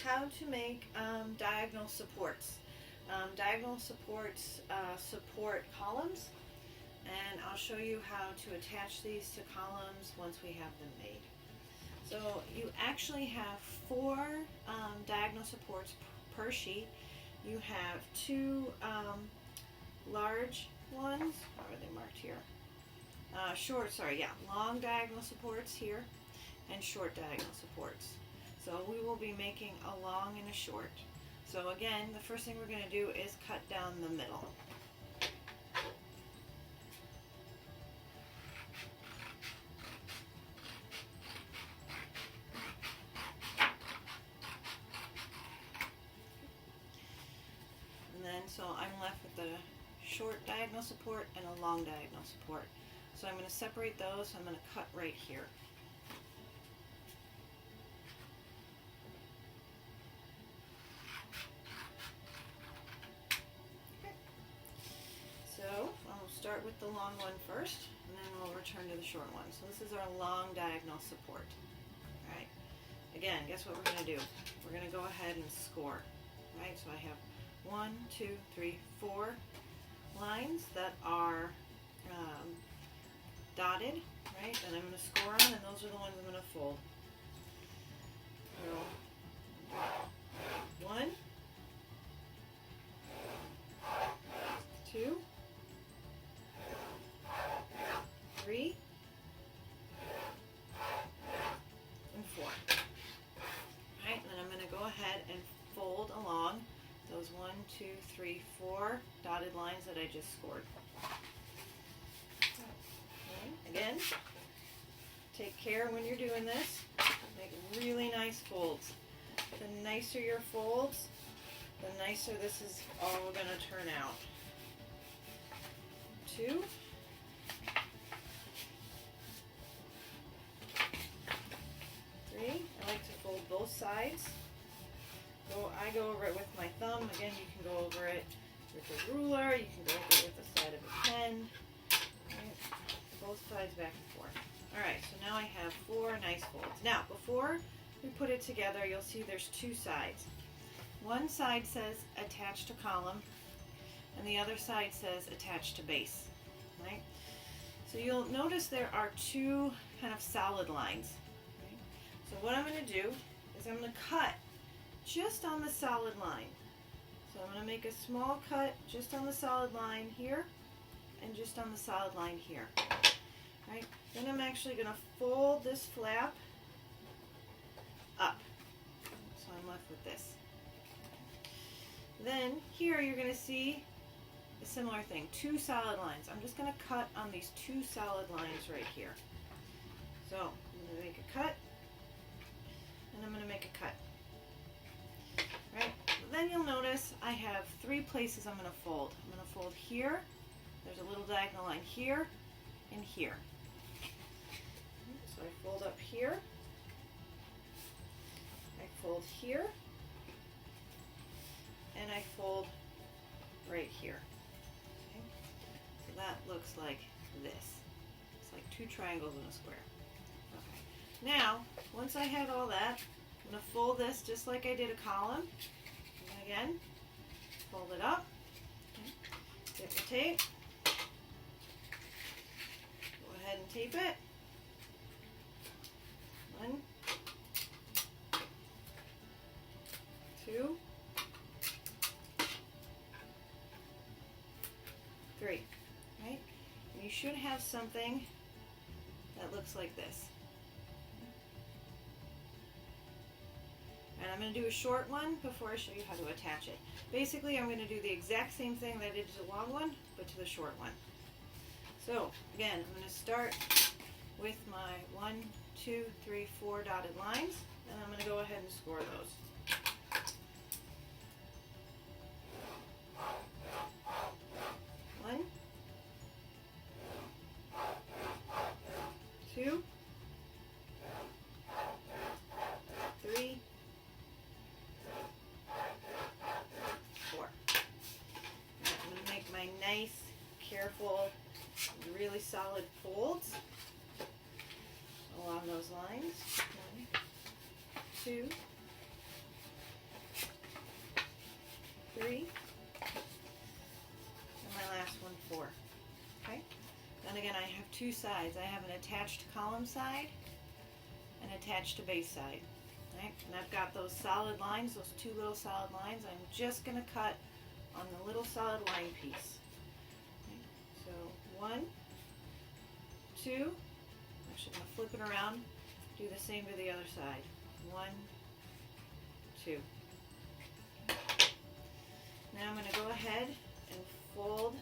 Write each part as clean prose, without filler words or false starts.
how to make diagonal supports. Diagonal supports support columns, and I'll show you how to attach these to columns once we have them made. So you actually have 4 diagonal supports per sheet. You have 2 large ones, how are they marked here? Long diagonal supports here and short diagonal supports. So we will be making a long and a short. So again, the first thing we're going to do is cut down the middle. And then, so I'm left with a short diagonal support and a long diagonal support. So I'm going to separate those. I'm going to cut right here. So I'll start with the long one first, and then we'll return to the short one. So this is our long diagonal support. All right. Again, guess what we're going to do? We're going to go ahead and score. Right. So I have 1, 2, 3, 4 lines that are dotted. Right. And I'm going to score them, and those are the ones I'm going to fold. So 1, 2, 3, and 4. Alright, and then I'm going to go ahead and fold along those 1, 2, 3, 4 dotted lines that I just scored. Okay. Again, take care when you're doing this. Make really nice folds. The nicer your folds, the nicer this is all going to turn out. 2. 3. I like to fold both sides. I go over it with my thumb. Again, you can go over it with a ruler. You can go over it with the side of a pen. Right. Both sides back and forth. Alright, so now I have 4 nice folds. Now, before we put it together, you'll see there's 2 sides. One side says attach to column, and the other side says attach to base. Right? So you'll notice there are 2 kind of solid lines. Right? So what I'm going to do is I'm going to cut just on the solid line. So I'm going to make a small cut just on the solid line here and just on the solid line here. Right? Then I'm actually going to fold this flap up. So I'm left with this. Then here you're going to see a similar thing, 2 solid lines. I'm just going to cut on these 2 solid lines right here. So I'm going to make a cut, and I'm going to make a cut. Right? Then you'll notice I have 3 places I'm going to fold. I'm going to fold here. There's a little diagonal line here and here. So I fold up here. I fold here. And I fold right here. Okay? So that looks like this. It's like 2 triangles in a square. Okay. Now, once I have all that, I'm going to fold this just like I did a column. And again, fold it up. Okay. Get the tape. Go ahead and tape it. 1, 2, 3. Right? And you should have something that looks like this. And I'm going to do a short one before I show you how to attach it. Basically, I'm going to do the exact same thing that I did to the long one, but to the short one. So, again, I'm going to start with my 1, 2, 3, 4 dotted lines, and I'm going to go ahead and score those. One, 2, 3, 4. I'm going to make my nice, careful, really solid folds along those lines. 1, 2, two sides. I have an attached column side and attached to base side. Right? And I've got those solid lines, those two little solid lines. I'm just going to cut on the little solid line piece. Okay? So 1, 2, actually I'm going to flip it around, do the same to the other side. 1, 2. Now I'm going to go ahead and fold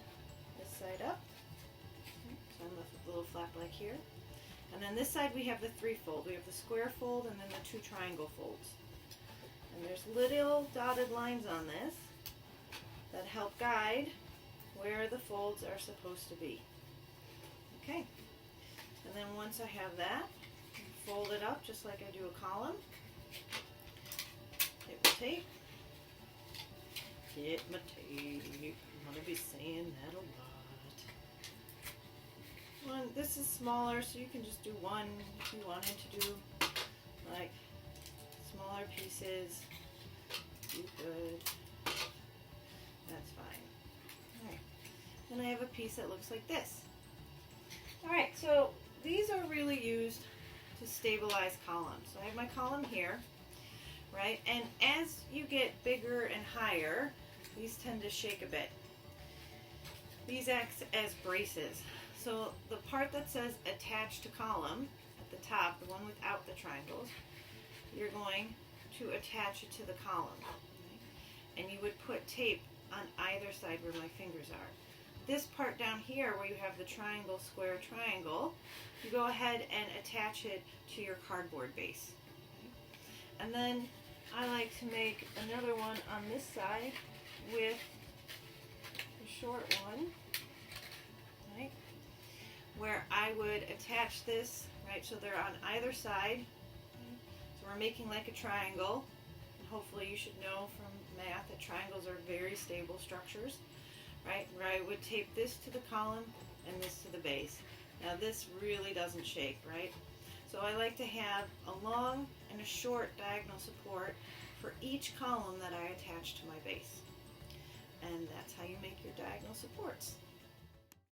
this side up. Okay, so I'm left with a little flap like here. And then this side we have the 3 fold. We have the square fold and then the 2 triangle folds. And there's little dotted lines on this that help guide where the folds are supposed to be. Okay. And then once I have that, fold it up just like I do a column. Hit my tape. Hit my tape. I'm going to be saying that a lot. One, this is smaller, so you can just do one if you wanted to do like smaller pieces. You could. That's fine. Alright. Then I have a piece that looks like this. Alright, so these are really used to stabilize columns. So I have my column here, right? And as you get bigger and higher, these tend to shake a bit. These act as braces. So the part that says attached to column at the top, the one without the triangles, you're going to attach it to the column. Okay? And you would put tape on either side where my fingers are. This part down here where you have the triangle, square, triangle, you go ahead and attach it to your cardboard base. Okay? And then I like to make another one on this side with a short one, right? Where I would attach this, right, so they're on either side. Okay? So we're making like a triangle. And hopefully you should know from math that triangles are very stable structures, right? Where I would tape this to the column and this to the base. Now this really doesn't shake, right? So I like to have a long and a short diagonal support for each column that I attach to my base. And that's how you make your diagonal supports.